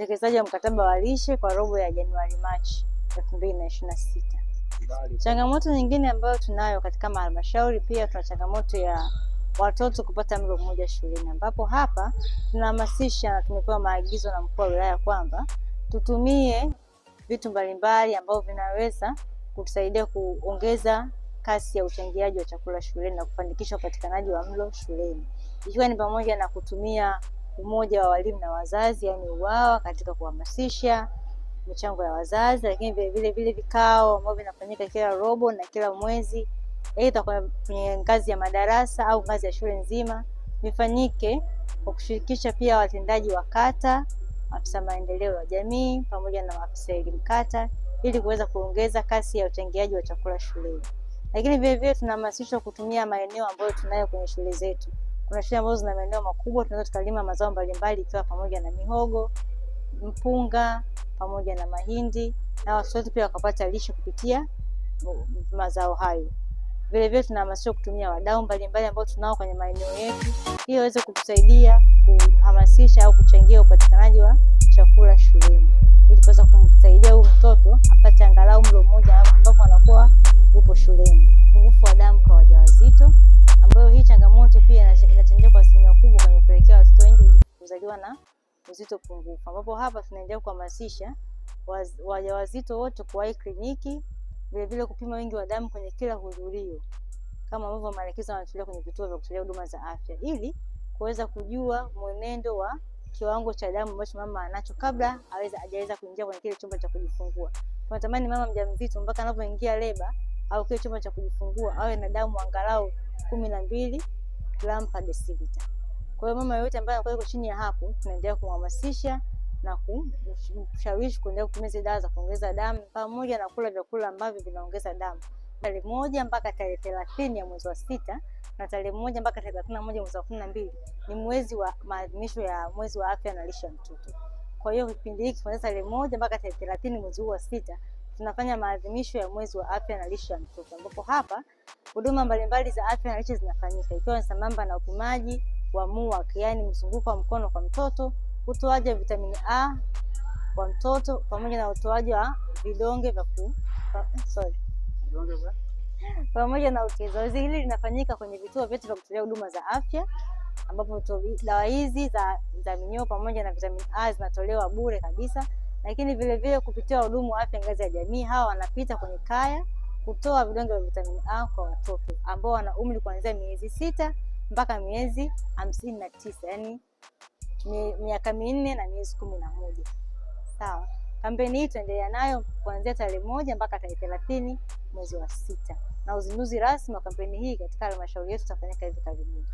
utekelezaji wa mkataba wa lishe kwa robo ya Januari Machi 2026. Changamoto nyingine ambayo tunayo katika halmashauri, pia tuna changamoto ya watoto kupata mlo mmoja shuleni, ambapo hapa tunahamasisha na tumepewa maagizo na mkuu wa wilaya kwamba tutumie vitu mbalimbali ambavyo vinaweza kutusaidia kuongeza kasi ya uchangiaji wa chakula shuleni na kufanikisha upatikanaji wa mlo shuleni, ikiwa ni pamoja na kutumia umoja wa walimu na wazazi, yani UWAWA, katika kuhamasisha michango ya wazazi, lakini vile vikao ambavyo vinafanyika kila robo na kila mwezi, aidha kwenye ngazi ya madarasa au ngazi ya shule nzima, vifanyike kwa kushirikisha pia watendaji wa kata, afisa maendeleo ya jamii pamoja na maafisa elimu kata, ili kuweza kuongeza kasi ya uchangiaji wa chakula shuleni. Lakini vile tunahamasishwa kutumia maeneo ambayo tunayo kwenye shule zetu. Kuna shule ambazo zina maeneo makubwa, tunaweza tukalima mazao mbalimbali ikiwa pamoja na mihogo, mpunga pamoja na mahindi, na watoto wetu pia wakapata lishe kupitia mazao hayo. Vile tunahamasishwa kutumia wadau mbalimbali ambao tunao kwenye maeneo yetu, ili waweze kutusaidia kuhamasisha au kuchangia upatikanaji wa chakula shuleni, ili kuweza kumsaidia huyu mtoto apate angalau mlo mmoja ambapo anakuwa yupo shuleni. Upungufu wa damu kwa wajawazito, ambayo hii changamoto pia inachangia kwa asilimia kubwa kwenye kupelekea watoto wengi kuzaliwa na uzito pungufu, ambapo hapa tunaendelea kuhamasisha wajawazito wote kuwahi kliniki, vile kupima wingi wa damu kwenye kila hudhurio kama ambavyo maelekezo yanatolewa kwenye vituo vya kutolea huduma za afya, ili kuweza kujua mwenendo wa kiwango cha damu ambacho mama anacho kabla hajaweza kuingia kwenye kile chumba cha kujifungua. Tunatamani mama mjamzito mpaka anapoingia leba au kile chumba cha kujifungua awe na damu angalau 12 gram per deciliter. Kwa hiyo mama yote ambaye yuko chini ya hapo, tunaendelea kumhamasisha na kumshawishi kuendelea kutumia dawa za kuongeza damu pamoja na kula vyakula ambavyo vinaongeza damu. Tarehe 1 mpaka tarehe 30 ya mwezi wa 6 na tarehe 1 mpaka tarehe 31 mwezi wa 12 ni mwezi wa maadhimisho ya mwezi wa afya na lishe ya mtoto. Kwa hiyo kipindi hiki kuanzia tarehe 1 mpaka tarehe 30 mwezi wa 6 tunafanya maadhimisho ya mwezi wa afya na lishe ya mtoto, ambapo hapa huduma mbalimbali za afya na lishe zinafanyika, ikiwa ni sambamba na upimaji wa MUAC, yani mzunguko wa mkono kwa mtoto, utoaji wa vitamini A kwa mtoto pamoja na utoaji wa vidonge vya pamoja na utezo. Hili linafanyika kwenye vituo vyetu vya kutolea huduma za afya, ambapo dawa hizi za minyoo pamoja na vitamini A zinatolewa bure kabisa. Lakini vile kupitia wahudumu wa afya ngazi ya jamii, hawa wanapita kwenye kaya kutoa vidonge vya vitamini A kwa watoto ambao wana umri kuanzia miezi 6 mpaka miezi 59, yani miaka 4 na miezi 11. Sawa. Kampeni hii tuendelea nayo kuanzia tarehe 1 mpaka tarehe 30 mwezi wa 6. Na uzinduzi rasmi wa kampeni hii katika halmashauri yetu utafanyika hivi karibuni.